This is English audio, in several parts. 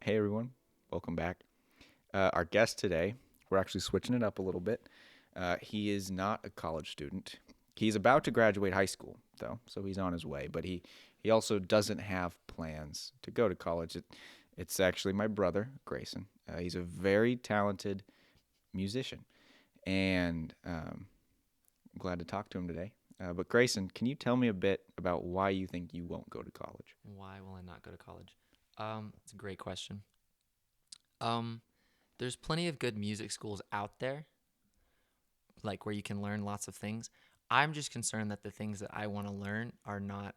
Hey everyone, welcome back. Our guest today, we're actually switching it up a little bit. He is not a college student. He's about to graduate high school, though, so he's on his way. But he also doesn't have plans to go to college. It's actually my brother, Grayson. He's a very talented musician, and I'm glad to talk to him today. But Grayson, can you tell me a bit about why you think you won't go to college? Why will I not go to college? It's a great question. Um, there's plenty of good music schools out there, like where you can learn lots of things. I'm just concerned that the things that I want to learn are not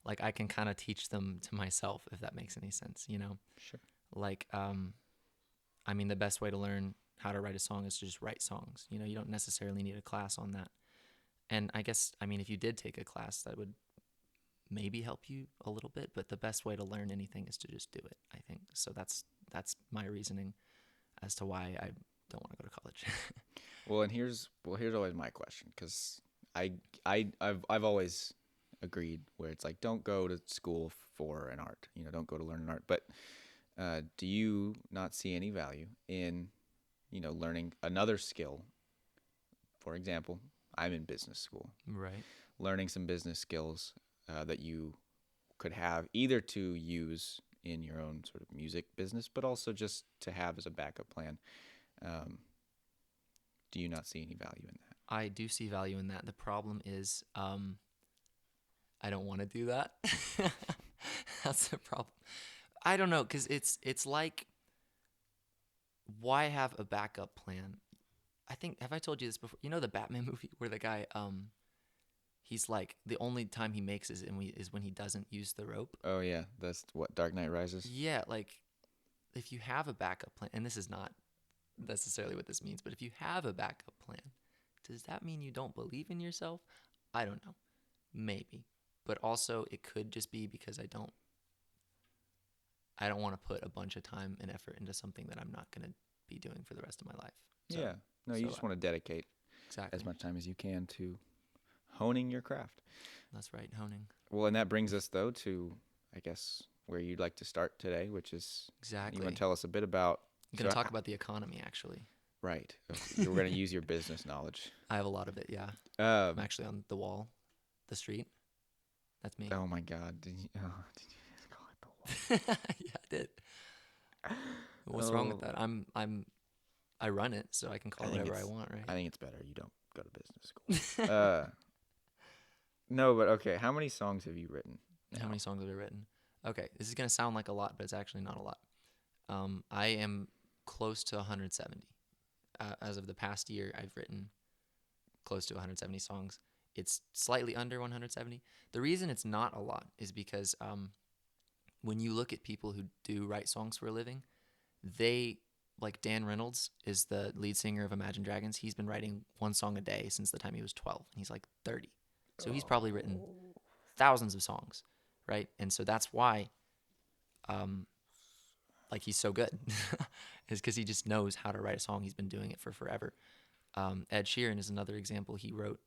like I can kind of teach them to myself, if that makes any sense, you know? Sure. Like, I mean, the best way to learn how to write a song is to just write songs. You know, you don't necessarily need a class on that. And I guess, I mean, if you did take a class, that would maybe help you a little bit, but the best way to learn anything is to just do it, I think. So that's my reasoning as to why I don't want to go to college. Here's always my question because I I've always agreed where it's like don't go to school for an art, don't go to learn an art. But do you not see any value in learning another skill? For example, I'm in business school, Right. learning some business skills that you could have either to use in your own sort of music business, but also just to have as a backup plan. Um, do you not see any value in that? I do see value in that. The problem is I don't want to do that. That's the problem. I don't know cuz it's like why have a backup plan? I think have I told you this before? You know the Batman movie where the guy he's like the only time he makes is when he doesn't use the rope. Oh yeah, that's what Dark Knight Rises. Yeah, like if you have a backup plan, and this is not necessarily what this means, but if you have a backup plan, does that mean you don't believe in yourself? I don't know. Maybe. But also it could just be because I don't want to put a bunch of time and effort into something that I'm not going to be doing for the rest of my life. So Yeah. No, you so just want to dedicate as exactly. much time as you can to honing your craft. That's right, honing. Well, and that brings us though to I guess where you'd like to start today, which is you want to Exactly. tell us a bit about I'm going so to talk about the economy actually. right. You're going to use your business knowledge. I have a lot of it, yeah. I'm Um actually on the wall, the street. That's me. oh my god, did you just call it Yeah, I did. the What's wrong with wall? that? I run it, so I can I call it think whatever I it's want, I right? think it's better you don't go to business school. No, but okay, how many songs have you written How many now? songs have I written? Okay, this is gonna sound like a lot, but it's actually not a lot. I am close to 170. As of the past year, I've written close to 170 songs. It's slightly under 170. The reason it's not a lot is because when you look at people who do write songs for a living, they like Dan Reynolds is the lead singer of Imagine Dragons. He's been writing one song a day since the time he was 12, and he's like 30. So he's probably written Oh. thousands of songs, right? And so that's why um, like he's so good is because he just knows how to write a song. He's been doing it for forever. Ed Sheeran is another example. He wrote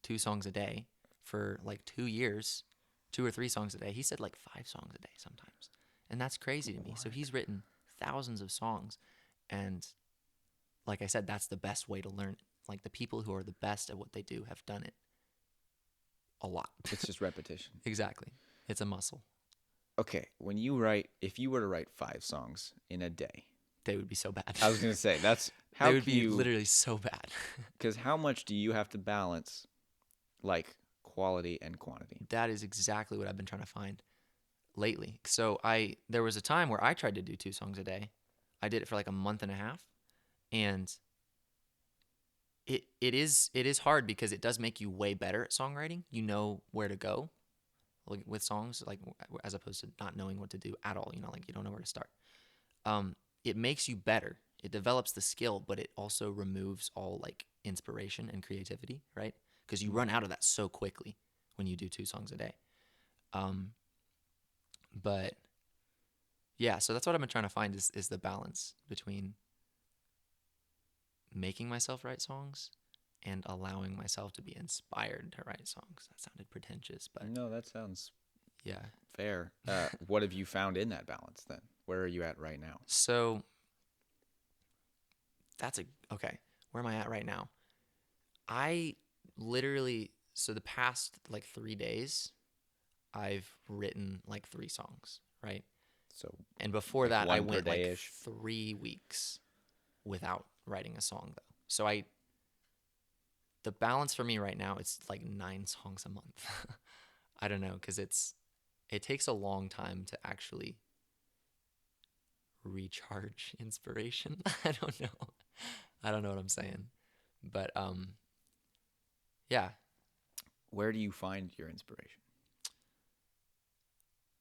two songs a day for like 2 years, two or three songs a day. He said like five songs a day sometimes, and that's crazy to me. So What? he's written thousands of songs, and like I said, that's the best way to learn it. Like the people who are the best at what they do have done it a lot. It's just repetition. Exactly, it's a muscle. Okay, if you were to write 5 songs in a day, They would be so bad. I was gonna say that's They how would can be you? literally so bad. Because how much do you have to balance, like quality and quantity? That is exactly what I've been trying to find lately. So I there was a time where I tried to do two songs a day. I did it for like a month and a half, and it is hard because it does make you way better at songwriting. You know where to go like with songs, like as opposed to not knowing what to do at all. You know, like you don't know where to start. It makes you better. It develops the skill, but it also removes all like inspiration and creativity, right? Because you run out of that so quickly when you do two songs a day. Um, but yeah, so that's what I've been trying to find is the balance between making myself write songs and allowing myself to be inspired to write songs. That sounded pretentious, but No, that sounds yeah. fair. What have you found in that balance then? Where are you at right now? So that's a okay. Where am I at right now? I literally so the past like 3 days, I've written like 3 songs, right? So And before like that, I one per went like day ish. 3 weeks without writing a song though. So the balance for me right now, it's like 9 songs a month. I don't know, because it takes a long time to actually recharge inspiration. I don't know. I don't know what I'm saying. But yeah. Where do you find your inspiration?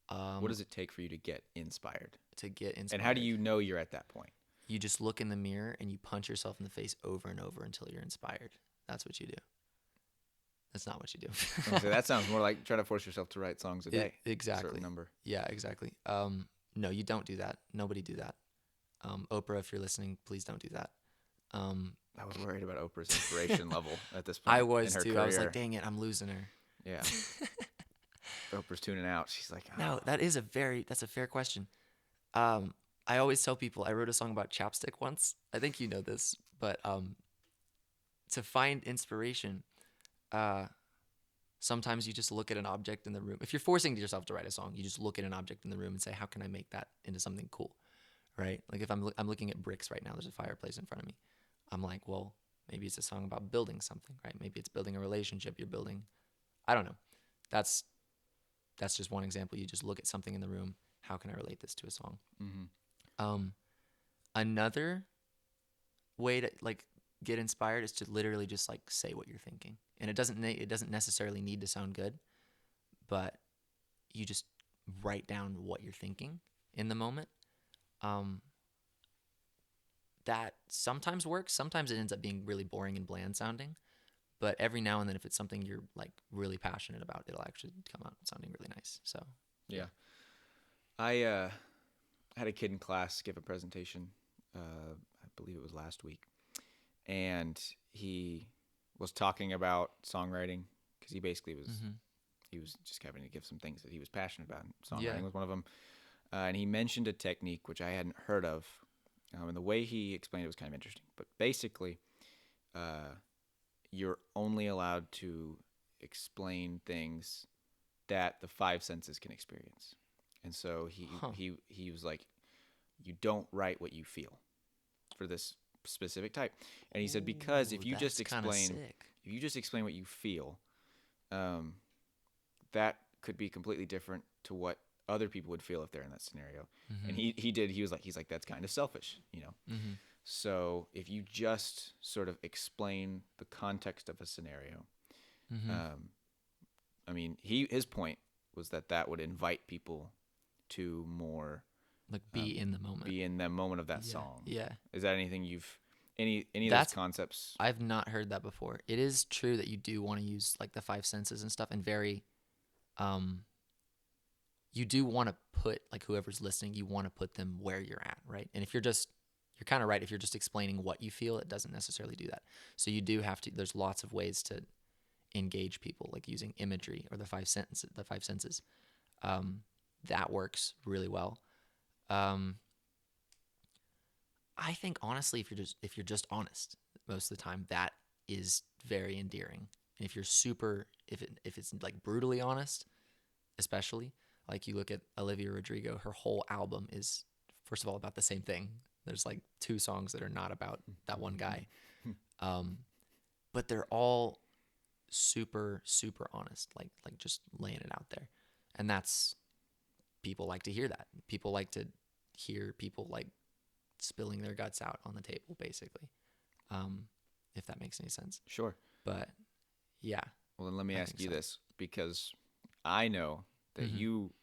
What Um does it take for you to get inspired? to get And how do inspired, you know you're at that point? you just look in the mirror and you punch yourself in the face over and over until you're inspired. That's what you do. That's not what you do. So that sounds more like trying to force yourself to write songs a day. A certain Exactly. number. Yeah, exactly. No, you don't do that. Nobody do that. Oprah, if you're listening, please don't do that. Um, I was worried about Oprah's inspiration level at this I point in was her too. I was like, career. dang it, I'm losing her. Yeah. Oprah's tuning out. She's like, No, oh. that's a fair question. Um, I always tell people I wrote a song about chapstick once. I think you know this, but to find inspiration, uh, sometimes you just look at an object in the room. If you're forcing yourself to write a song, you just look at an object in the room and say, how can I make that into something cool, right? Like if I'm looking at bricks right now, there's a fireplace in front of me. I'm like, well, maybe it's a song about building something, right? Maybe it's building a relationship you're building. I don't know. That's that's just one example. You just look at something in the room. How can I relate this to a song? Mm-hmm. Um, Another way to like get inspired is to literally just like say what you're thinking, and it doesn't necessarily need to sound good, but you just write down what you're thinking in the moment. Um, that sometimes works. Sometimes it ends up being really boring and bland sounding. But every now and then, if it's something you're like really passionate about, it'll actually come out sounding really nice. So, yeah. Yeah. I had a kid in class give a presentation. I believe it was last week, and he was talking about songwriting because he basically was Mm-hmm. he was just having to give some things that he was passionate about. And Yeah. songwriting was one of them, and he mentioned a technique which I hadn't heard of, and the way he explained it was kind of interesting. But basically, uh, you're only allowed to explain things that the five senses can experience. And so Huh. he was like, you don't write what you feel for this specific type. And he said because Ooh, that's kind of sick. if you just explain what you feel, um, that could be completely different to what other people would feel if they're in that scenario. And Mm-hmm. he's like that's kind of selfish, you know. Mm-hmm. So if you just sort of explain the context of a scenario, Mm-hmm. um, I mean, his point was that that would invite people to more Like be in the moment. be in the moment of that Yeah. song. Yeah. Is that anything you've any of those That's concepts? I've not heard that before. It is true that you do want to use like the five senses and stuff, and very um you do want to put like whoever's listening, you want to put them where you're at, right? And if you're kind of right. If you're just explaining what you feel, it doesn't necessarily do that. So you do have to. There's lots of ways to engage people, like using imagery or the five senses. Um, that works really well. Um, I think honestly, if you're just honest most of the time, that is very endearing. And if you're super, if it's like brutally honest, especially like you look at Olivia Rodrigo, her whole album is first of all about the same thing. There's like 2 songs that are not about that one guy, um, but they're all super honest, like just laying it out there, and that's people like to hear that. People like to hear people like spilling their guts out on the table, basically. Um, if that makes any sense. Sure. But yeah, Well, then let me I ask think you so. this because I know that Hmm. you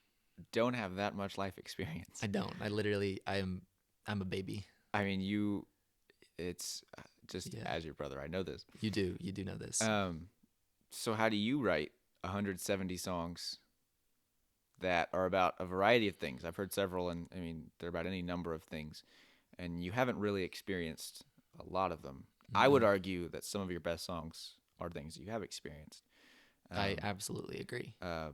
don't have that much life experience. I don't. I literally, I'm a baby. I mean, you it's just Yeah, as your brother, I know this. you do. You do know this. Um, so how do you write 170 songs that are about a variety of things? I've heard several, and I mean, they're about any number of things, and you haven't really experienced a lot of them. I would Mm-mm. argue that some of your best songs are things you have experienced. I Um, absolutely agree. uh,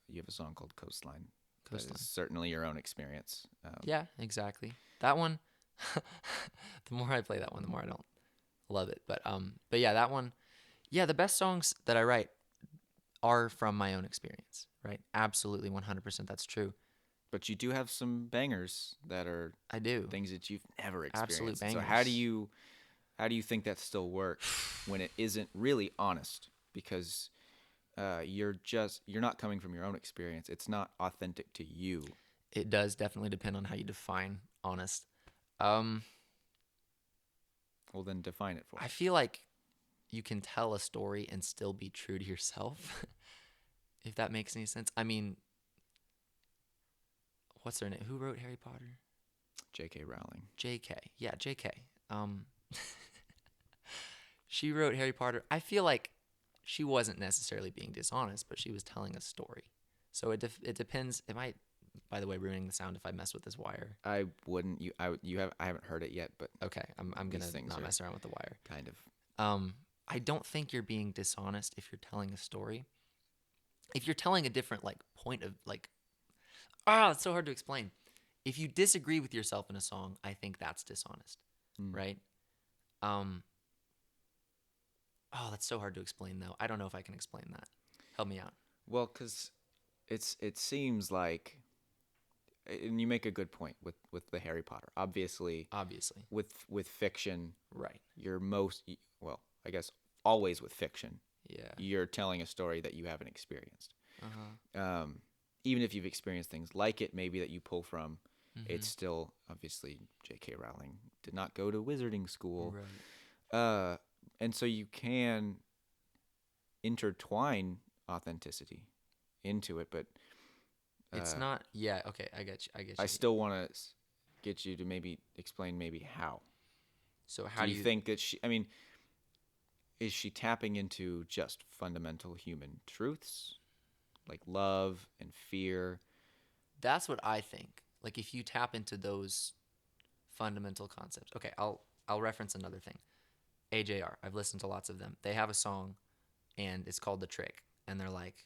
you have a song called Coastline. That is Coastline. certainly your own experience. Yeah, exactly. That one. The more I play that one, the more I don't love it. But yeah, that one. Yeah, the best songs that I write are from my own experience, right? Absolutely, 100%. That's true. But you do have some bangers that are I do. things that you've never Absolute experienced. And so bangers. how do you think that still works when it isn't really honest? Because you're not coming from your own experience. It's not authentic to you. It does definitely depend on how you define honest. Um, Well, then define it for I us. feel like you can tell a story and still be true to yourself, if that makes any sense. I mean, what's her name? Who wrote Harry Potter? J.K. Rowling. J.K. Yeah, J.K. Um, she wrote Harry Potter. I feel like she wasn't necessarily being dishonest, but she was telling a story. So it depends. Am I, by the way, ruining the sound if I mess with this wire? I wouldn't. I haven't heard it yet, but Okay, I'm these gonna things not are mess around with the wire. kind of. I don't think you're being dishonest if you're telling a story. If you're telling a different like point of like, it's so hard to explain. If you disagree with yourself in a song, I think that's dishonest, Mm. right? That's so hard to explain though. I don't know if I can explain that. Help me out. Well, because it seems like, and you make a good point with the Harry Potter. Obviously, Obviously, with fiction, right? you're well, I guess always with fiction, Yeah. you're telling a story that you haven't experienced. Uh huh. Even if you've experienced things like it, maybe that you pull from, it's Mhm. still obviously J.K. Rowling did not go to wizarding school, Right. uh, and so you can intertwine authenticity into it, but It's uh, not. Yeah. Okay. I get you. I get I you. still want to get you to maybe explain maybe how. So Do how do you you? think that I mean, is she tapping into just fundamental human truths like love and fear? That's what I think. Like if you tap into those fundamental concepts. Okay. I'll reference another thing. AJR. I've listened to lots of them. They have a song, and it's called "The Trick," and they're like,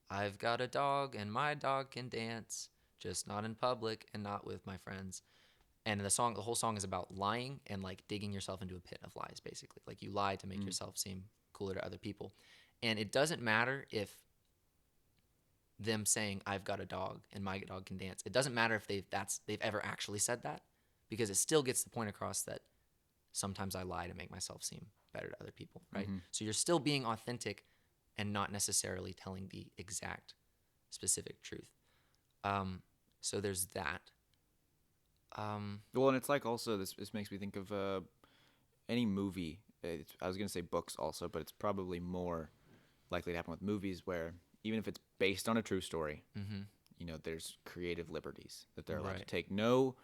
"I've got a dog, and my dog can dance, just not in public and not with my friends." And the whole song is about lying and like digging yourself into a pit of lies, basically. Like you lie to make Mm, yourself seem cooler to other people. And it doesn't matter if them saying I've got a dog and my dog can dance. It doesn't matter if they've ever actually said that, because it still gets the point across that sometimes I lie to make myself seem better to other people, right? mm-hmm. So you're still being authentic and not necessarily telling the exact specific truth. So there's that. Well, and it's like also this makes me think of any movie. I was gonna say books also, but it's probably more likely to happen with movies where even if it's based on a true story, Mm-hmm. there's creative liberties that they're allowed to Right. take. No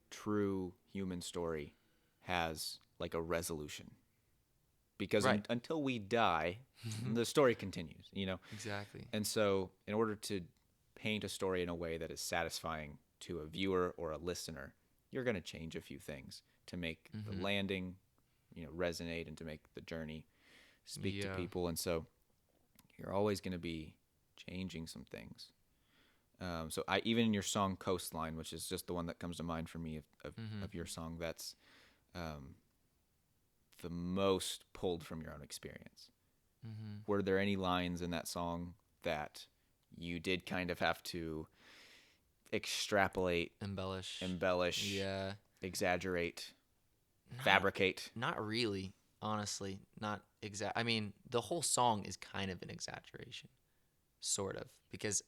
true human story has like a resolution because Right. until we die, the story continues. Exactly. And so, in order to paint a story in a way that is satisfying to a viewer or a listener, you're going to change a few things to make the Mm-hmm. landing, resonate and to make the journey speak to Yeah. people. And so, you're always going to be changing some things. So I even in your song Coastline, which is just the one that comes to mind for me Mm-hmm. of your song, that's um, the most pulled from your own experience. Mm-hmm. Were there any lines in that song that you did kind of have to extrapolate, Embellish. embellish, Yeah. exaggerate, Not fabricate? not really, honestly. Not exact. I mean, the whole song is kind of an exaggeration, sort of, because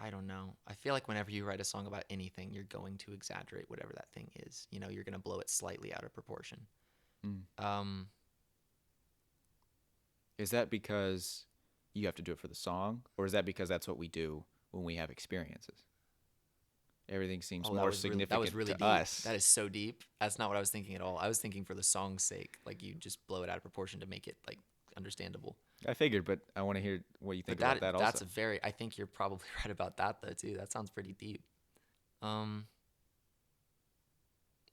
I don't know. I feel like whenever you write a song about anything, you're going to exaggerate whatever that thing is. You're going to blow it slightly out of proportion. Mm. Um, Is that because you have to do it for the song, or is that because that's what we do when we have experiences? Everything seems oh, that more was significant really to deep. us. That is so deep. That's not what I was thinking at all. I was thinking for the song's sake, like you just blow it out of proportion to make it like understandable. I figured, but I want to hear what you But think about that also. that's a very. I think you're probably right about that though too. That sounds pretty deep. Um,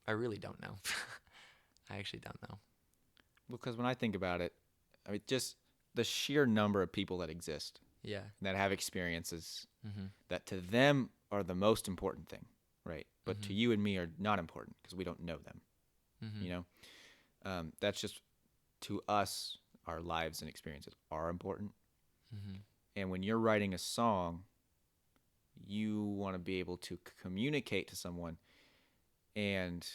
I really don't know. I actually don't know. Because when I think about it, I mean, just the sheer number of people that exist Yeah. that have experiences Mm-hmm. that to them are the most important thing, right? But to Mm-hmm. you and me are not important because we don't know them. Mm-hmm. You know, that's just to us. Our lives and experiences are important, Mm-hmm. and when you're writing a song, you want to be able to communicate to someone. And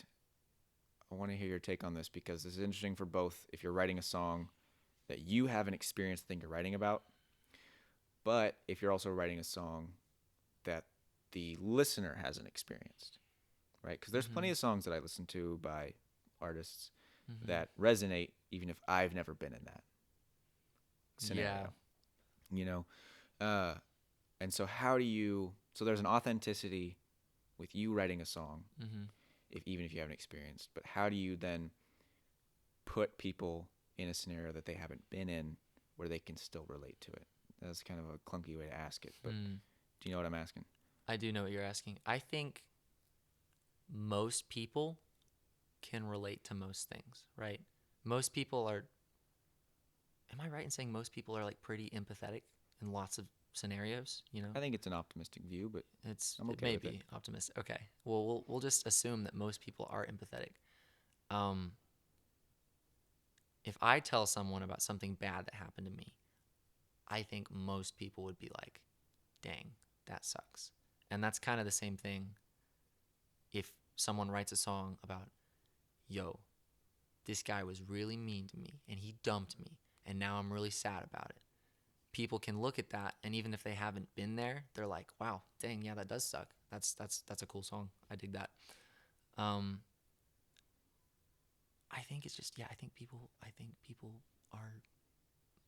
I want to hear your take on this because this is interesting for both. If you're writing a song that you haven't experienced the thing you're writing about, but if you're also writing a song that the listener hasn't experienced, right? Because there's Mm-hmm. plenty of songs that I listen to by artists Mm-hmm. that resonate even if I've never been in that Yeah. scenario, you know? Uh, and so how do you, so there's an authenticity with you writing a song, Mm-hmm. even if you haven't experienced, but how do you then put people in a scenario that they haven't been in where they can still relate to it? That's kind of a clunky way to ask it, but Hmm. do you know what I'm asking? I do know what you're asking. I think most people can relate to most things, right? Most people are, am I right in saying most people are like pretty empathetic in lots of scenarios, you know? I think it's an optimistic view, but I'm It okay may with it. be optimistic. Okay. Well, we'll just assume that most people are empathetic. Um if I tell someone about something bad that happened to me, I think most people would be like, "Dang, that sucks." And that's kind of the same thing if someone writes a song about, "Yo, this guy was really mean to me and he dumped me and now I'm really sad about it." People can look at that and even if they haven't been there, they're like, "Wow, dang, yeah, that does suck. That's a cool song. I dig that." Um I think it's just, yeah, I think people are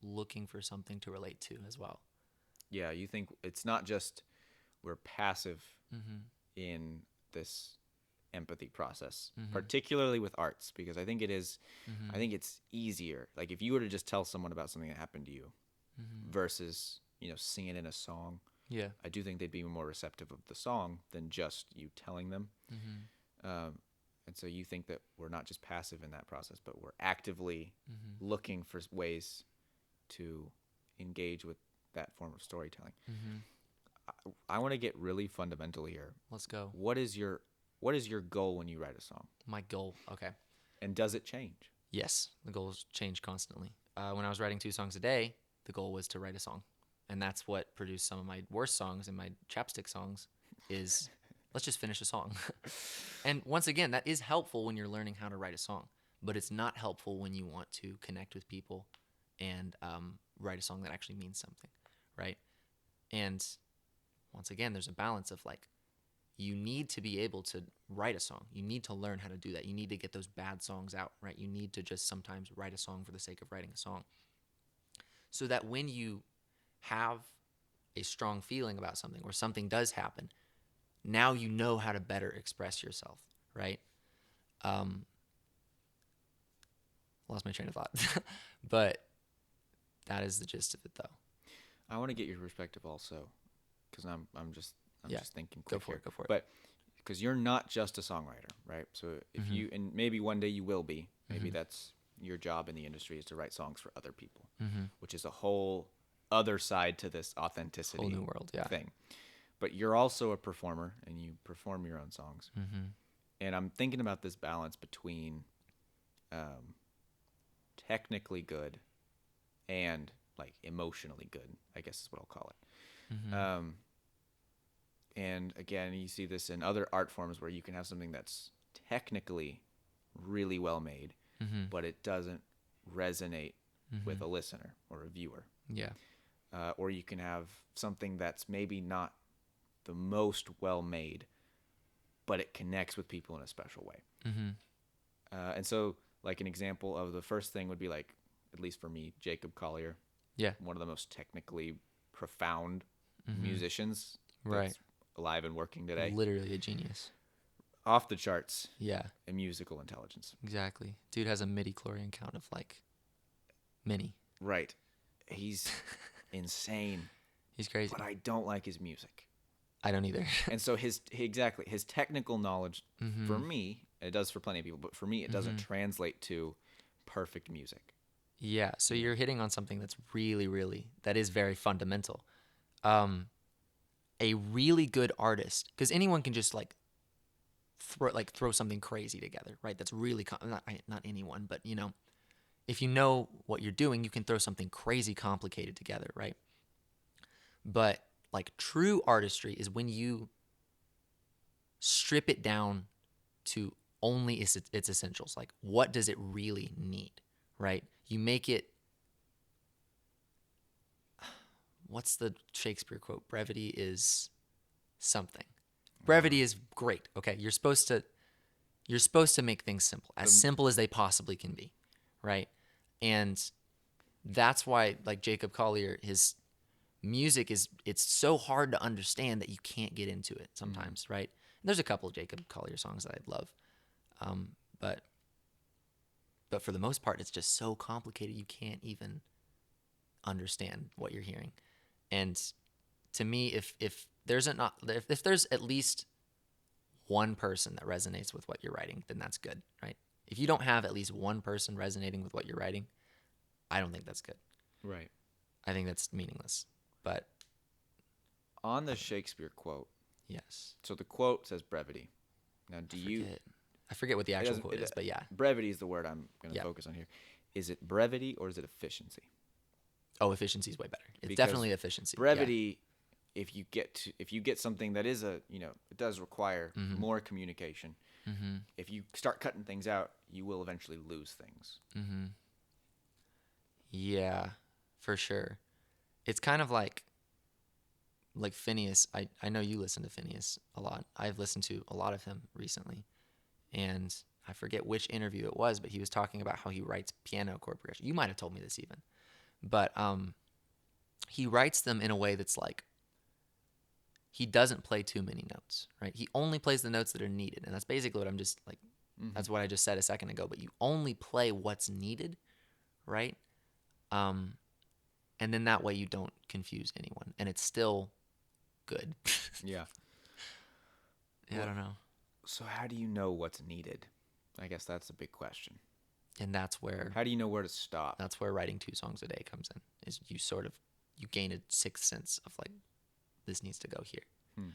looking for something to relate to as well. Yeah, you think it's not just we're passive Mhm. in this empathy process, Mhm. particularly with arts, because I think it is, I Mhm. think it's easier. Like if you were to just tell someone about something that happened to you Mhm. versus, sing it in a song, Yeah. I do think they'd be more receptive of the song than just you telling them. Mhm. Um, and so you think that we're not just passive in that process, but we're actively Mhm. looking for ways to engage with that form of storytelling. Mhm. I want to get really fundamental here. Let's go. What is your what is your goal when you write a song? My goal. Okay. And does it change? Yes, the goals change constantly. When I was writing 2 songs a day, the goal was to write a song, and that's what produced some of my worst songs and my chapstick songs. Is let's just finish a song. And once again, that is helpful when you're learning how to write a song, but it's not helpful when you want to connect with people and write a song that actually means something, right? And once again, there's a balance of like, you need to be able to write a song. You need to learn how to do that. You need to get those bad songs out, right? You need to just sometimes write a song for the sake of writing a song. So that when you have a strong feeling about something or something does happen, now you know how to better express yourself, right? Um, Lost my train of thought. But that is the gist of it though. I want to get your perspective also, because I'm Yeah. just thinking Go quick for here. it. Go for it. But because you're not just a songwriter, right? So if Mm-hmm. you and maybe one day you will be, maybe Mm-hmm. that's your job in the industry is to write songs for other people, Mm-hmm. which is a whole other side to this Whole new authenticity world. Yeah. thing. But you're also a performer and you perform your own songs. Mm-hmm. And I'm thinking about this balance between um, technically good and like emotionally good, I guess is what I'll call it. Mm-hmm. And again, you see this in other art forms where you can have something that's technically really well made, Mm-hmm. but it doesn't resonate Mm-hmm. with a listener or a viewer. Yeah. Or you can have something that's maybe not the most well made, but it connects with people in a special way. Mm-hmm. And so, like, an example of the first thing would be like, at least for me, Jacob Collier, Yeah. one of the most technically profound Mm-hmm. musicians Right. that's alive and working today. Literally a genius. Off the charts Yeah. in musical intelligence. Exactly. Dude has a midi chlorian count of like many. Right. He's insane, He's crazy. but I don't like his music. I don't either. And so his technical knowledge Mm-hmm. for me, it does for plenty of people, but for me it doesn't Mm-hmm. translate to perfect music. Yeah, so Yeah. you're hitting on something that's really, really, that is very fundamental. Um, a really good artist, because anyone can just throw something crazy together, right? That's really not anyone, but if you know what you're doing, you can throw something crazy complicated together, right? But like true artistry is when you strip it down to only its essentials. Like, what does it really need, right? You make it. What's the Shakespeare quote? Brevity is something. Uh, Brevity is great. Okay, you're supposed to make things the simple as they possibly can be, right? And that's why, like Jacob Collier, his music it's so hard to understand that you can't get into it mhm. sometimes, right? And there's a couple of Jacob Collier songs that I love, um, but for the most part, it's just so complicated you can't even understand what you're hearing. And to me, if there's not if there's at least one person that resonates with what you're writing, then that's good, right? If you don't have at least one person resonating with what you're writing, I don't think that's good. Right. I think that's meaningless. But On the I don't know. Shakespeare quote, Yes. so the quote says brevity. Now, I do you? forget. I forget what the It actual doesn't. quote is, but yeah. Brevity is the word I'm going to Yeah. focus on here. Is it brevity or is it efficiency? Oh, efficiency is way better. It's Because definitely efficiency. Yeah. brevity, if you get something that is it does require Mhm. more communication. Mhm. If you start cutting things out, you will eventually lose things. Mhm. Yeah, for sure. It's kind of like Phineas. I know you listen to Phineas a lot. I've listened to a lot of him recently, and I forget which interview it was, but he was talking about how he writes piano chord progression. You might have told me this even, but he writes them in a way that's like he doesn't play too many notes, right? He only plays the notes that are needed, and that's basically what I'm just like. Hmm. That's what I just said a second ago. But you only play what's needed, right? Um, and then that way you don't confuse anyone, and it's still good. Yeah. Yeah, I What? don't know. So how do you know what's needed? I guess that's a big question. And How do you know where to stop? that's where writing 2 songs a day comes in. Is you gain a sixth sense of like this needs to go here. Hmm.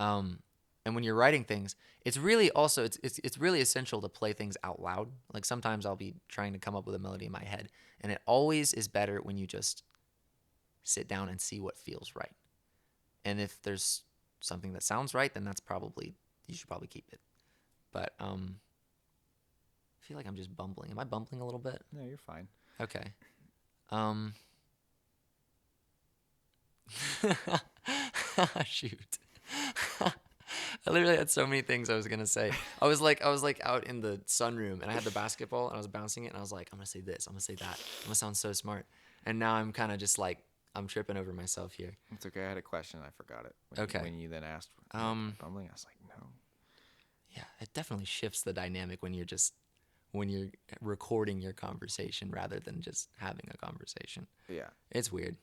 Um, and when you're writing things, it's really also it's really essential to play things out loud. Like sometimes I'll be trying to come up with a melody in my head, and it always is better when you just sit down and see what feels right. And if there's something that sounds right, then that's probably you should probably keep it. But I feel like I'm just bumbling. Am I bumbling a little bit? No, you're fine. Okay. Um, shoot. I literally had so many things I was gonna say. I was like out in the sunroom and I had the basketball and I was bouncing it and I was like, I'm gonna say this, I'm gonna say that. I'm gonna sound so smart. And now I'm kind of just like I'm tripping over myself here. It's okay. I had a question. I forgot it Okay. when you then asked, Um, bumbling. I was like, no. yeah, it definitely shifts the dynamic when you're recording your conversation rather than just having a conversation. Yeah. It's weird.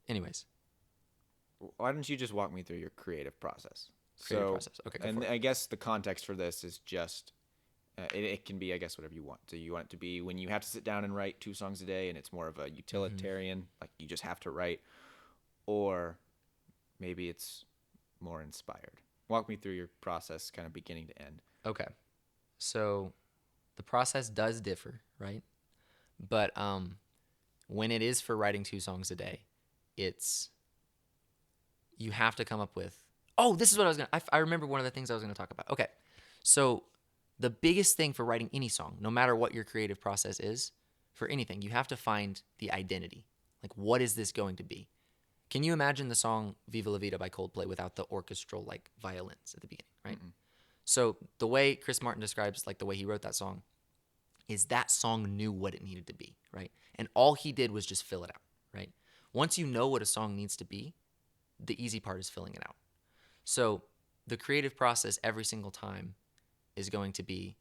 Anyways, Why don't you just walk me through your creative process? creative So, process. Okay, go and for it. I guess the context for this is just it can be, I guess, whatever you want. So you want it to be when you have to sit down and write 2 songs a day, and it's more of a Hmm. utilitarian, like you just have to write, or maybe it's more inspired. Walk me through your process, kind of beginning to end. Okay. So the process does differ, right? But when it is for writing 2 songs a day, it's you have to come up with. Oh, this is what I was gonna. I remember one of the things I was gonna talk about. Okay, so the biggest thing for writing any song, no matter what your creative process is, for anything, you have to find the identity. Like, what is this going to be? Can you imagine the song "Viva La Vida" by Coldplay without the orchestral like violins at the beginning, right? Mm-mm. So the way Chris Martin describes like the way he wrote that song is that song knew what it needed to be, right? And all he did was just fill it out, right? Once you know what a song needs to be, the easy part is filling it out. So the creative process every single time is going to be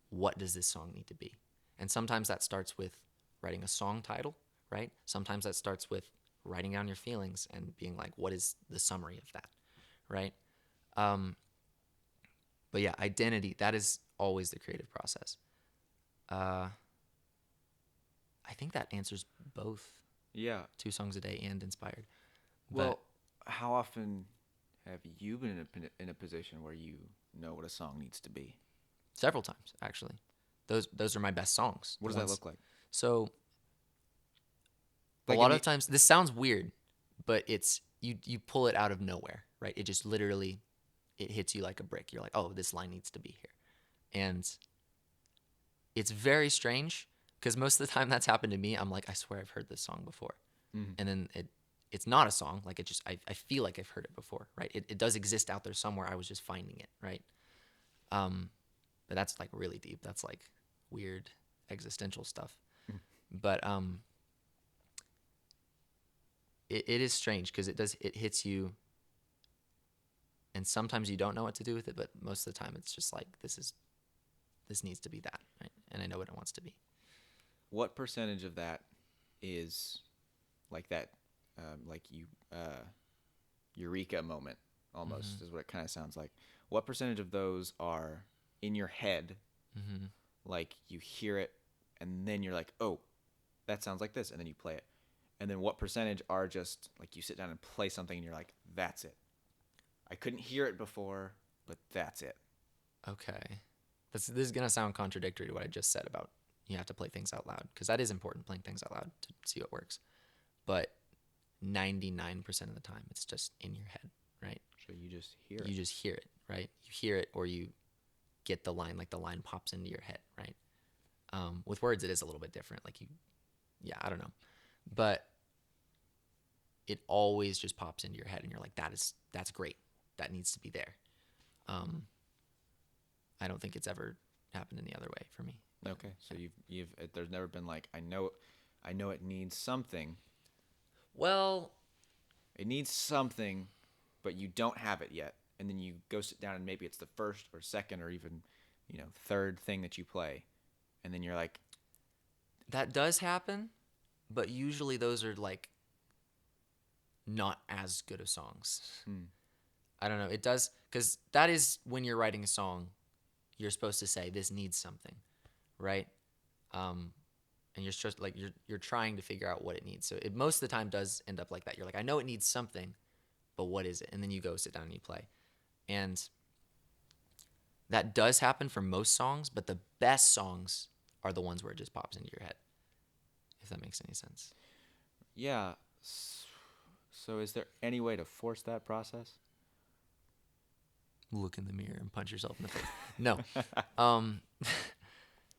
what does this song need to be? And sometimes that starts with writing a song title, right? Sometimes that starts with writing down your feelings and being like, what is the summary of that, right? Um, but yeah, identity, that is always the creative process. Uh, I think that answers both Yeah. 2 songs a day and inspired. But Well, how often have you been in a position where you know what a song needs to be? several times actually. Those are my best songs. What The does that ones. look like? So a Like lot of times this sounds weird, but it's you pull it out of nowhere, right? It just literally it hits you like a brick. You're like, "Oh, this line needs to be here." And it's very strange because most of the time that's happened to me, I'm like, "I swear I've heard this song before." Mhm. And then it's not a song, like I feel like I've heard it before, right? It does exist out there somewhere. I was just finding it, right? Um but that's like really deep. That's like weird existential stuff. But it is strange because it hits you, and sometimes you don't know what to do with it, but most of the time it's just like this needs to be that, right? And I know what it wants to be. What percentage of that is like that, like eureka moment Mm-hmm. almost is what it kind of sounds like. What percentage of those are in your head, Mm-hmm. like you hear it and then you're like, oh, that sounds like this, and then you play it? And then what percentage are just like you sit down and play something and you're like, that's it. I couldn't hear it before, but that's it. Okay. This is gonna sound contradictory to what I just said about you have to play things out loud, because that is important, playing things out loud to see what works. But 99% of the time, it's just in your head, right? So you just hear You it. just hear it, right? You hear it, or you get the line, like the line pops into your head, right? With words, it is a little bit different. Like yeah, I don't know, but it always just pops into your head, and you're like, that's great. That needs to be there. Um, I don't think it's ever happened any other way for me. Okay, so you've there's never been like I know it needs something. Well, It needs something, but you don't have it yet, and then you go sit down and maybe it's the first or second or even third thing that you play, and then you're like, that does happen, but usually those are like not as good of songs. hmm, I don't know. It does, because that is when you're writing a song, you're supposed to say this needs something, right? Um, and you're just like you're trying to figure out what it needs. So it most of the time does end up like that. You're like, I know it needs something, but what is it? And then you go sit down and you play. And that does happen for most songs, but the best songs are the ones where it just pops into your head. If that makes any sense. yeah. So is there any way to force that process? Look in the mirror and punch yourself in the face. No. Um,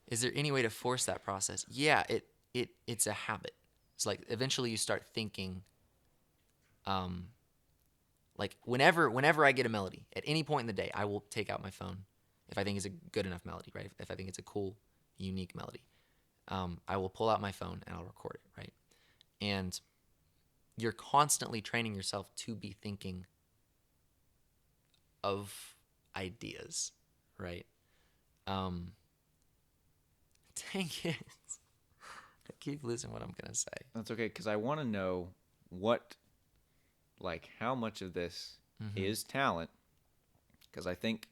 is there any way to force that process? Yeah, it's a habit. It's like eventually you start thinking, um, like whenever I get a melody, at any point in the day, I will take out my phone if I think it's a good enough melody, right? If I think it's a cool, unique melody, I will pull out my phone and I'll record it, right? And you're constantly training yourself to be thinking of ideas, right? Um, dang it. I keep losing what I'm going to say. That's okay, because I want to know what, like, how much of this Mm-hmm. is talent. Because I think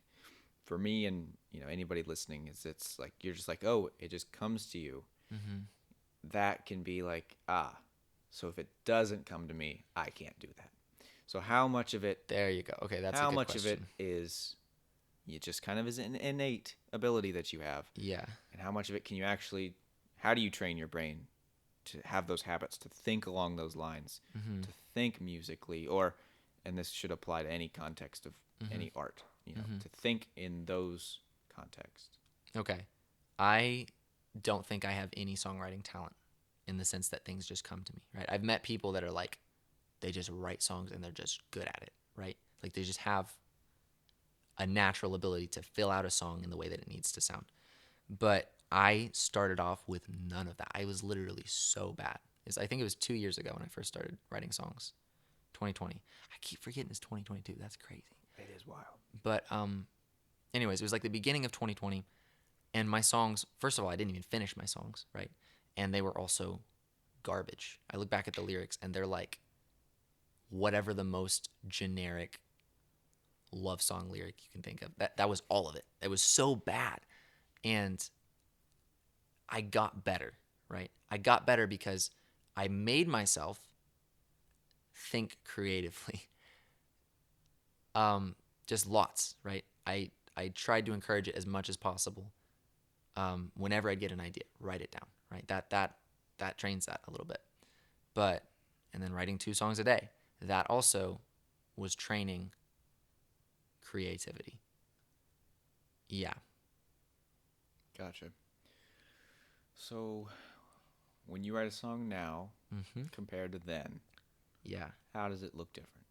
for me and anybody listening, is it's like you're just like, oh, it just comes to you. Mm-hmm. That can be like, so if it doesn't come to me, I can't do that. So how much of it, There you go. Okay, that's a how good much of it question. is it just kind of is an innate ability that you have, Yeah. and how much of it can you actually, how do you train your brain to have those habits, to think along those lines, Mm-hmm. to think musically, or, and this should apply to any context of Mm-hmm. any art, Mm-hmm. to think in those contexts. Okay. I don't think I have any songwriting talent in the sense that things just come to me, right? I've met people that are like, they just write songs and they're just good at it, right? Like they just have a natural ability to fill out a song in the way that it needs to sound. But I started off with none of that. I was literally so bad. I think it was 2 years ago when I first started writing songs. 2020. I keep forgetting it's 2022. That's crazy. It is wild. But anyways, it was like the beginning of 2020, and my songs. First of all, I didn't even finish my songs, right? And they were also garbage. I look back at the lyrics, and they're like whatever the most generic love song lyric you can think of. That was all of it. It was so bad, and I got better, right? I got better because I made myself think creatively. Just lots, right? I tried to encourage it as much as possible. Whenever I get an idea, write it down, right? That trains that a little bit. But and then writing 2 songs a day, that also was training creativity. Yeah. Gotcha. So, when you write a song now Mhm. compared to then, Yeah. how does it look different?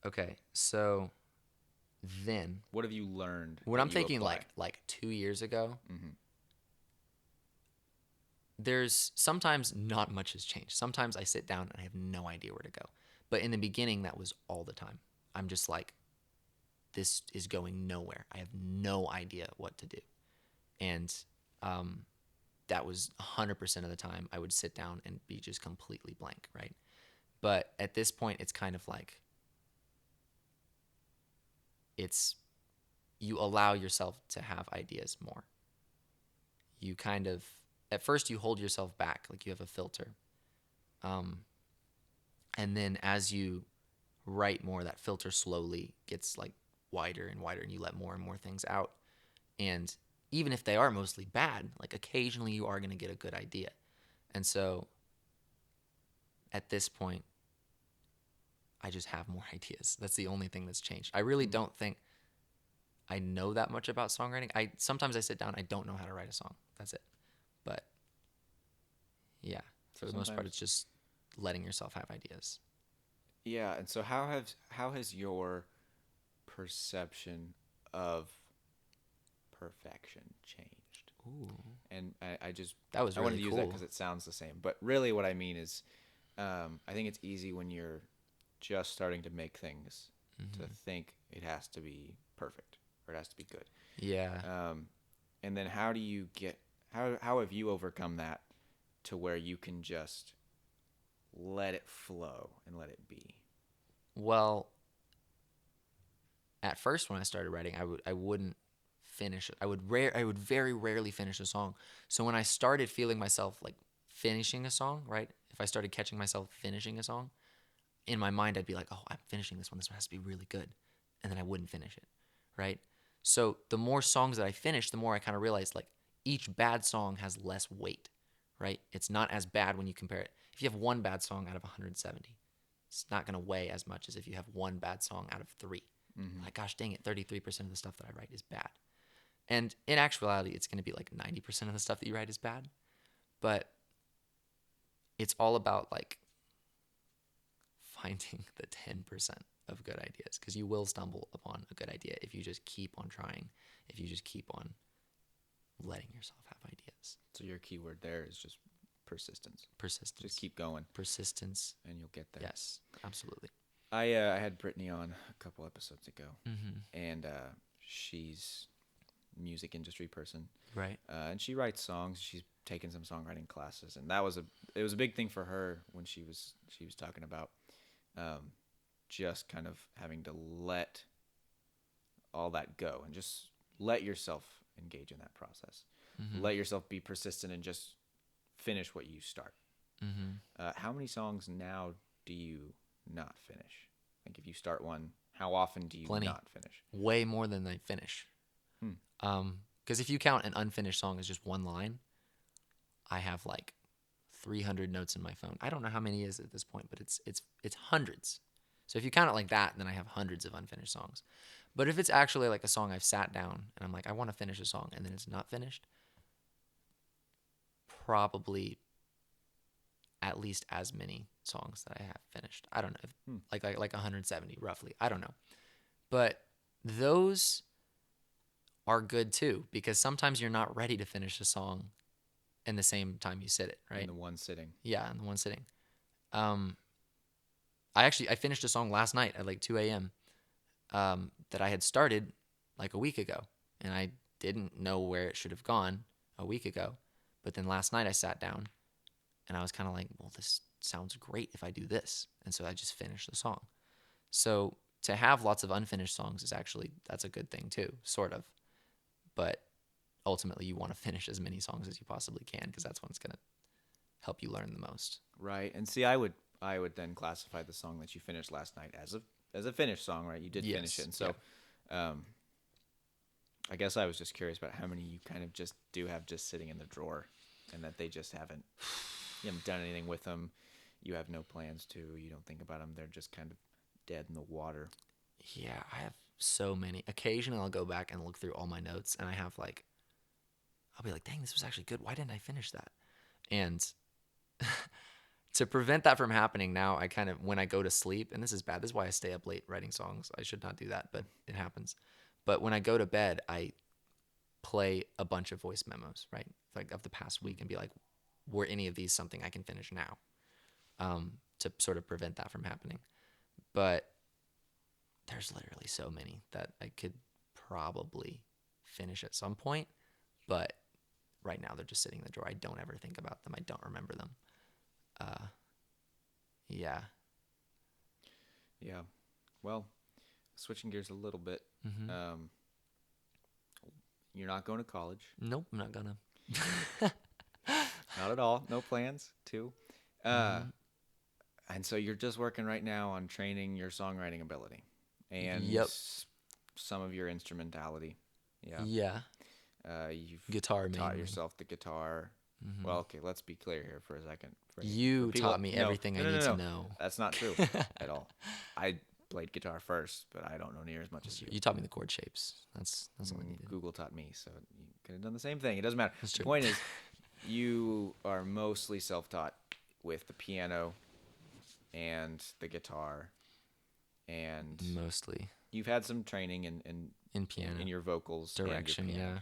Okay. So then What have you learned when that I'm you thinking apply? like 2 years ago, Mm-hmm. there's sometimes not much has changed. Sometimes I sit down and I have no idea where to go. But in the beginning that was all the time. I'm just like, this is going nowhere. I have no idea what to do. And um, that was 100% of the time I would sit down and be just completely blank, right? But at this point, it's kind of like it's you allow yourself to have ideas more. You kind of, at first, you hold yourself back, like you have a filter. Um, and then as you write more, that filter slowly gets like wider and wider, and you let more and more things out. And even if they are mostly bad, like occasionally you are going to get a good idea. And so at this point, I just have more ideas. That's the only thing that's changed. I really don't think I know that much about songwriting. I sometimes I sit down, I don't know how to write a song. That's it. But yeah, for So the most part, sometimes, it's just letting yourself have ideas. yeah. And so, how has your perception of perfection changed? Ooh, And I just that was I wanted really to use that cool. because it sounds the same, but really what I mean is, I think it's easy when you're just starting to make things to Hmm. think it has to be perfect or it has to be good. Yeah. And then how do you get how have you overcome that to where you can just let it flow and let it be? Well, at first when I started writing, I wouldn't finish it. I would very rarely finish a song. So when I started feeling myself like finishing a song, right? If I started catching myself finishing a song, in my mind I'd be like, "Oh, I'm finishing this one. This one has to be really good." And then I wouldn't finish it, right? So the more songs that I finished, the more I kind of realized like each bad song has less weight, right? It's not as bad when you compare it. If you have one bad song out of 170, it's not going to weigh as much as if you have one bad song out of 3. Mm-hmm. Like, gosh dang it, 33% of the stuff that I write is bad. And in actuality, it's going to be like 90% of the stuff that you write is bad. But it's all about like finding the 10% of good ideas because you will stumble upon a good idea if you just keep on trying, if you just keep on letting yourself have ideas. So your keyword there is just persistence. Just Persistence. keep going Persistence. and you'll get there. Yes, absolutely. I had Brittany on a couple episodes ago, Mm-hmm. and she's music industry person, Right. and she writes songs. She's taken some songwriting classes, and that was it was a big thing for her when she was talking about um, just kind of having to let all that go and just let yourself engage in that process. Mm-hmm. Let yourself be persistent and just finish what you start. Mm-hmm. How many songs now do you not finish? Like if you start one, how often do you Plenty. not finish? Way more than they finish. Hmm. Because if you count an unfinished song as just one line, I have like 300 notes in my phone. I don't know how many it is at this point, but it's hundreds. So if you count it like that, then I have hundreds of unfinished songs. But if it's actually like a song I've sat down and I'm like, I want to finish a song, and then it's not finished, probably at least as many songs that I have finished. I don't know, if, Hmm. like 170 roughly. I don't know, but those are good too because sometimes you're not ready to finish a song in the same time you sit it, In right? the one sitting. Yeah, in the one sitting. Um, I finished a song last night at like 2 a.m. That I had started like a week ago, and I didn't know where it should have gone a week ago. But then last night I sat down and I was kind of like, well, this sounds great if I do this, and so I just finished the song. So to have lots of unfinished songs is actually that's a good thing too, sort of. But ultimately, you want to finish as many songs as you possibly can because that's when it's gonna help you learn the most. Right. And see, I would then classify the song that you finished last night as a finished song, right? You did finish it. Yes. And Yeah. so um I guess I was just curious about how many you kind of just do have just sitting in the drawer and that they just haven't you haven't done anything with them. You have no plans to. You don't think about them. They're just kind of dead in the water. Yeah, I have so many. Occasionally I'll go back and look through all my notes and I have like I'll be like, "Dang, this was actually good. Why didn't I finish that?" And to prevent that from happening now, I kind of when I go to sleep, and this is bad. This is why I stay up late writing songs. I should not do that, but it happens. But when I go to bed, I play a bunch of voice memos, right? Like of the past week and be like, were any of these something I can finish now? To sort of prevent that from happening. But there's literally so many that I could probably finish at some point. But right now they're just sitting in the drawer. I don't ever think about them. I don't remember them. Uh, yeah. Yeah. Well, switching gears a little bit. Mm-hmm. Um, you're not going to college. Nope, I'm not gonna. Not at all. No plans to. Uh, Mm-hmm. and so you're just working right now on training your songwriting ability and Yep. some of your instrumentality. Yeah. Yeah. You've Guitar taught mainly. yourself the guitar. Mm-hmm. Well, okay, let's be clear here for a second. For You people, taught me no, everything no, I no, need no, to no. know. That's not true at all. I played guitar first, but I don't know near as much as you. You taught me the chord shapes. That's all I needed. Google taught me, so you could have done the same thing. It doesn't matter. That's The true. point is, you are mostly self-taught with the piano and the guitar, and Mostly you've had some training in piano. your vocals and your Direction, piano.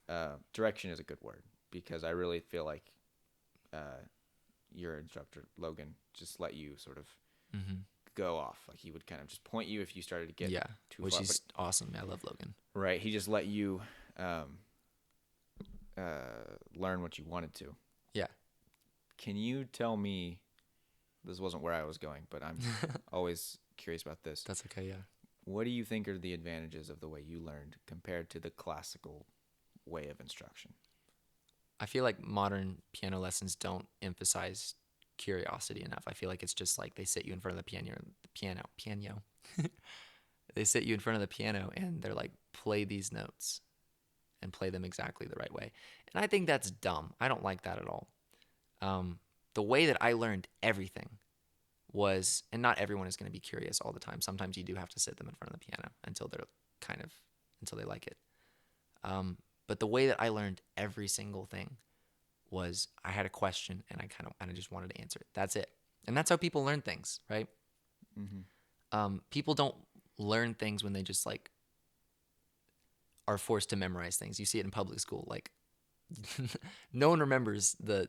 yeah. Direction is a good word because I really feel like your instructor Logan just let you sort of Mm-hmm. go off. Like he would kind of just point you if you started to get Yeah, too which far. is awesome. I love Logan. Right, he just let you learn what you wanted to. Yeah. Can you tell me? This wasn't where I was going, but I'm always curious about this. That's okay, yeah. What do you think are the advantages of the way you learned compared to the classical way of instruction? I feel like modern piano lessons don't emphasize curiosity enough. I feel like it's just like they sit you in front of the piano. They sit you in front of the piano and they're like, play these notes and play them exactly the right way. And I think that's dumb. I don't like that at all. The way that I learned everything was, and not everyone is going to be curious all the time. Sometimes you do have to sit them in front of the piano until they like it. But the way that I learned every single thing was I had a question and I just wanted to answer it. That's it. And that's how people learn things, right? People don't learn things when they just like are forced to memorize things. You see it in public school. Like no one remembers the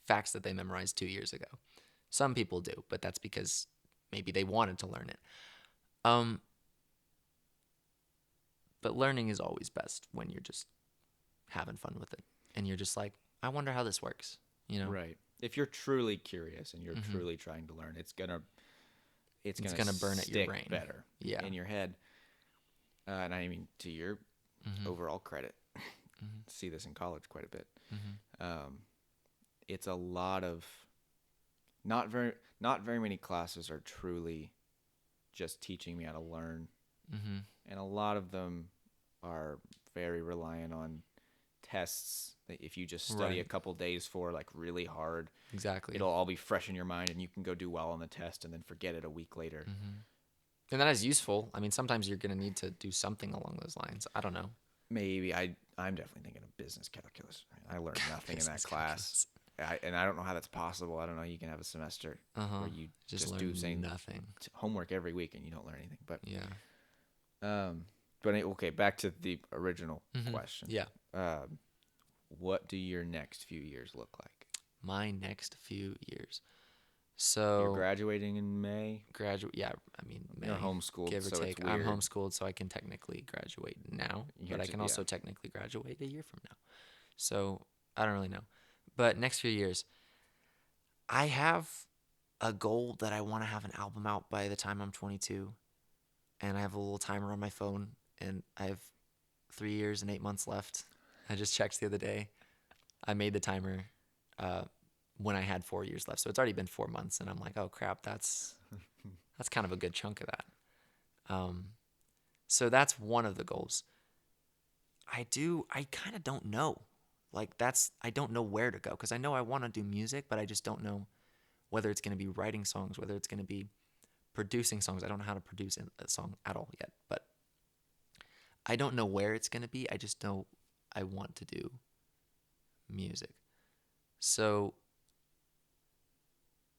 facts that they memorized 2 years ago. Some people do, but that's because maybe they wanted to learn it. But learning is always best when you're just having fun with it and you're just like, I wonder how this works, you know? Right. If you're truly curious and you're truly trying to learn, it's gonna burn at your stick brain. better Yeah. in your head. And I mean, to your overall credit, see this in college quite a bit. It's a lot of not very many classes are truly just teaching me how to learn, and a lot of them are very reliant on tests that if you just study a Right. couple days for like really hard, Exactly. it'll all be fresh in your mind and you can go do well on the test and then forget it a week later. And that is useful. I mean, sometimes you're going to need to do something along those lines. I don't know. Maybe I'm definitely thinking of business calculus. I learned nothing in that Business class. And I don't know how that's possible. I don't know. You can have a semester where you just do learn nothing. homework every week and you don't learn anything. But Yeah. okay, back to the original question. Yeah. What do your next few years look like? My next few years. You're So graduating in May. graduate. Yeah. I mean, May, You're homeschooled, give or so take. it's I'm weird. homeschooled, so I can technically graduate now, but I can also technically graduate a year from now. So I don't really know. But next few years, I have a goal that I want to have an album out by the time I'm 22. And I have a little timer on my phone, and I have 3 years and 8 months left. I just checked the other day. I made the timer when I had 4 years left. So it's already been 4 months, and I'm like, oh crap, that's kind of a good chunk of that. So that's one of the goals. I kind of don't know. Like I don't know where to go, because I know I want to do music, but I just don't know whether it's going to be writing songs, whether it's going to be producing songs. I don't know how to produce a song at all yet, but I don't know where it's going to be. I just know I want to do music. So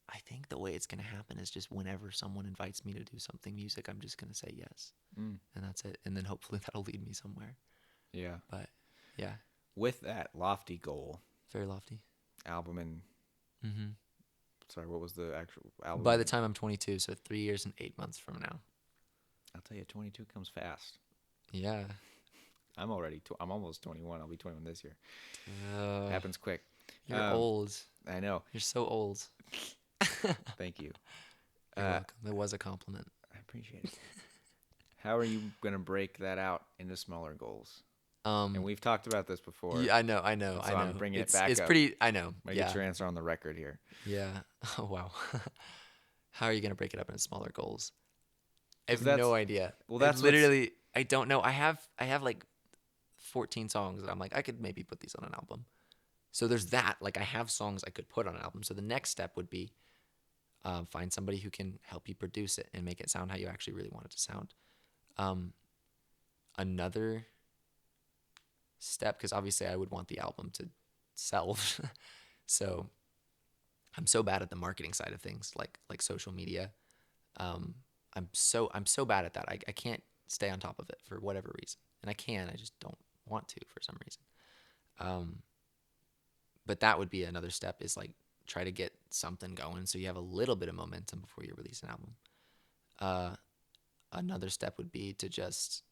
I think the way it's going to happen is just whenever someone invites me to do something music, I'm just going to say yes. And that's it. And then hopefully that'll lead me somewhere. Yeah. But yeah. With that lofty goal, Very lofty. album and sorry, what was the actual album? By the time I'm 22, so 3 years and 8 months from now. I'll tell you, 22 comes fast. Yeah. I'm almost 21. I'll be 21 this year. Happens quick. You're old. I know. You're so old. Thank you. You're welcome. It was a compliment. I appreciate it. How are you going to break that out into smaller goals? And we've talked about this before. Yeah, I know. So I'm bringing it back up. It's pretty, I know. Get your answer on the record here. Yeah. Oh, wow. How are you going to break it up into smaller goals? I have no idea. Well, that's literally, I don't know. I have like 14 songs that I'm like, I could maybe put these on an album. So there's that. Like, I have songs I could put on an album. So the next step would be find somebody who can help you produce it and make it sound how you actually really want it to sound. Another step, because obviously I would want the album to sell. So I'm so bad at the marketing side of things, like social media. I'm so bad at that. I can't stay on top of it for whatever reason. And I just don't want to for some reason. But that would be another step, is like try to get something going so you have a little bit of momentum before you release an album. Another step would be to just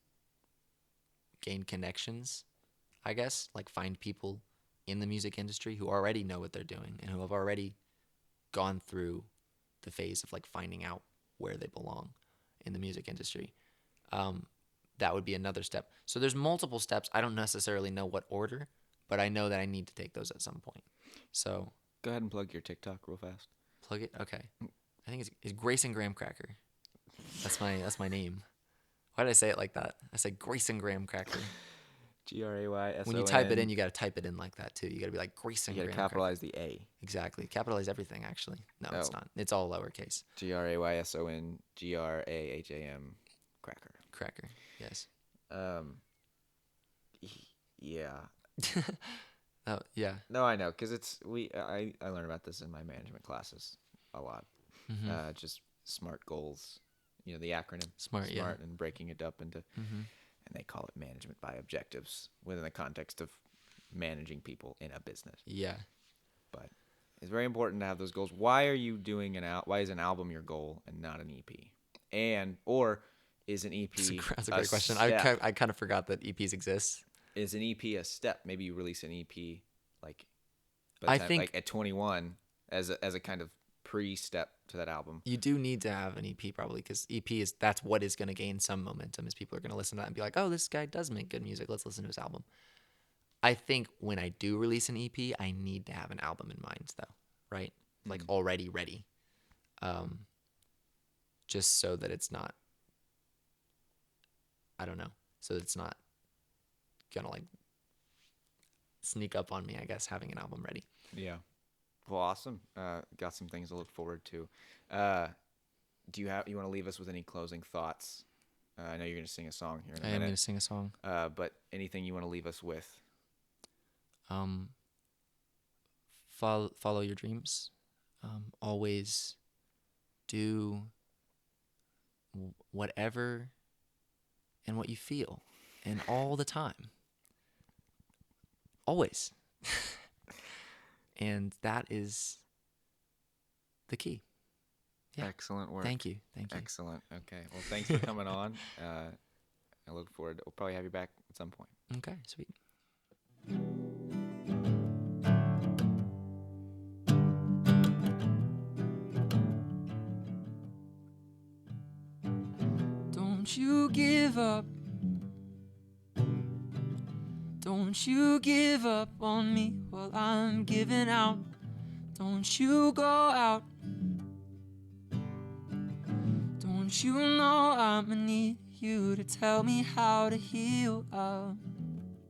gain connections, I guess, like find people in the music industry who already know what they're doing and who have already gone through the phase of like finding out where they belong in the music industry. That would be another step. So there's multiple steps. I don't necessarily know what order, but I know that I need to take those at some point. So go ahead and plug your TikTok real fast. Plug it? Okay. I think it's Grayson Graham Cracker. That's my name. Why did I say it like that? I said Grayson Graham Cracker. Grayson. When you type it in, you got to type it in like that too. You got to be like Grayson Graham. You got to capitalize the A. Exactly. Capitalize everything, actually. No, it's not. It's all lowercase. Grayson Graham Cracker. Cracker. Yes. Yeah. Oh, yeah. No, I know, because I learn about this in my management classes a lot. Just SMART goals, the acronym SMART, yeah. and breaking it up into, and they call it management by objectives within the context of managing people in a business. Yeah. But it's very important to have those goals. Why are you doing why is an album your goal and not an EP? Or is an EP That's a great question. I kind of forgot that EPs exist. Is an EP a step? Maybe you release an EP like at 21 as a kind of pre-step to that album. You do need to have an EP probably, because that's what is going to gain some momentum, is people are going to listen to that and be like, oh, this guy does make good music. Let's listen to his album. I think when I do release an EP, I need to have an album in mind though, right? Like already ready. Just so that it's not, I don't know, so it's not gonna like sneak up on me, I guess, having an album ready. Yeah. Well, awesome. Got some things to look forward to. You want to leave us with any closing thoughts? I know you're going to sing a song here in a minute. I am going to sing a song. But anything you want to leave us with? Follow your dreams. Always do whatever and what you feel, and all the time. Always. And that is the key. Yeah. Excellent work. Thank you. Excellent. Okay. Well, thanks for coming on. I look forward to, we'll probably have you back at some point. Okay, sweet. Don't you give up. Don't you give up on me while I'm giving out. Don't you go out. Don't you know I'ma need you to tell me how to heal up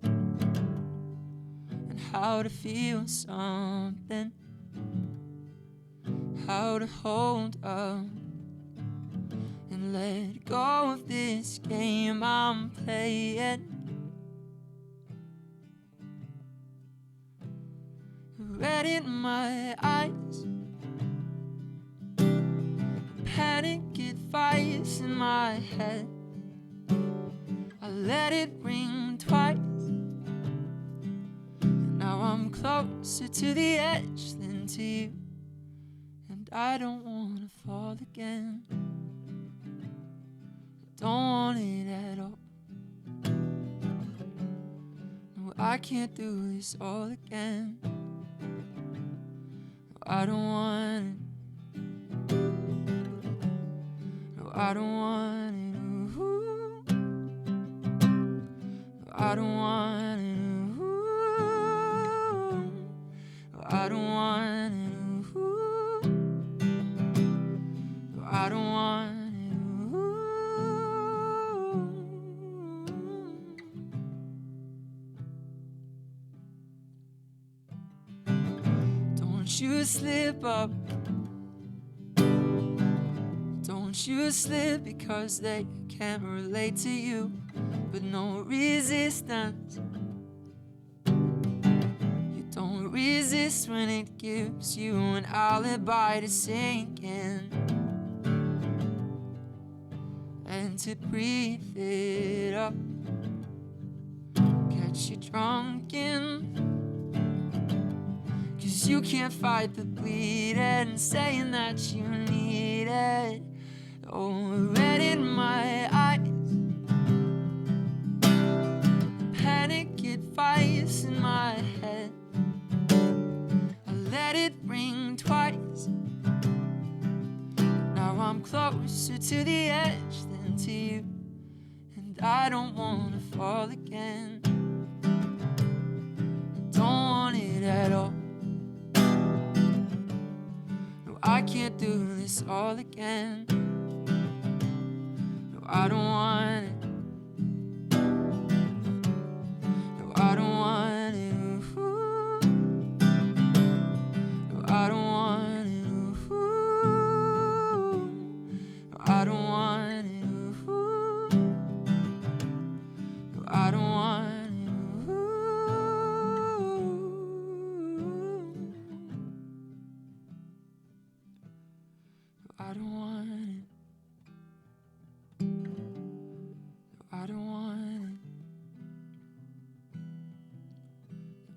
and how to feel something, how to hold up and let go of this game I'm playing. Red in my eyes, panic advice in my head. I let it ring twice. Now I'm closer to the edge than to you, and I don't wanna fall again. Don't want it at all. No, I can't do this all again. No, I don't want it. No, I don't want it. Ooh. No, I don't want it. Ooh. No, I don't want it. Ooh. No, I don't want it. Don't you slip up. Don't you slip because they can't relate to you, but no resistance. You don't resist when it gives you an alibi to sink in and to breathe it up. Get you drunk in, 'cause you can't fight the bleeding, saying that you need it. Oh, red in my eyes, panic advice in my head. I let it ring twice. Now I'm closer to the edge than to you, and I don't wanna fall again. I don't want it at all. No, I can't do this all again. No, I don't want it. No, I don't want it. Ooh. No, I don't want it. Ooh. No, I don't want it. Ooh. No, I don't want it. Ooh. No, I don't want it. No, I don't want it.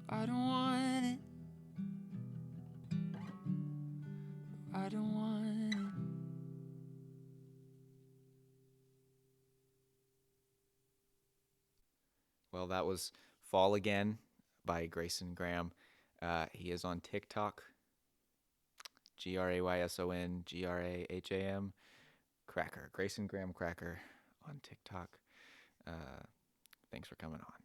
I don't want it. I don't want it. Well, that was Fall Again by Grayson Graham. He is on TikTok, GraysonGraham, Cracker, Grayson Graham Cracker on TikTok. Thanks for coming on.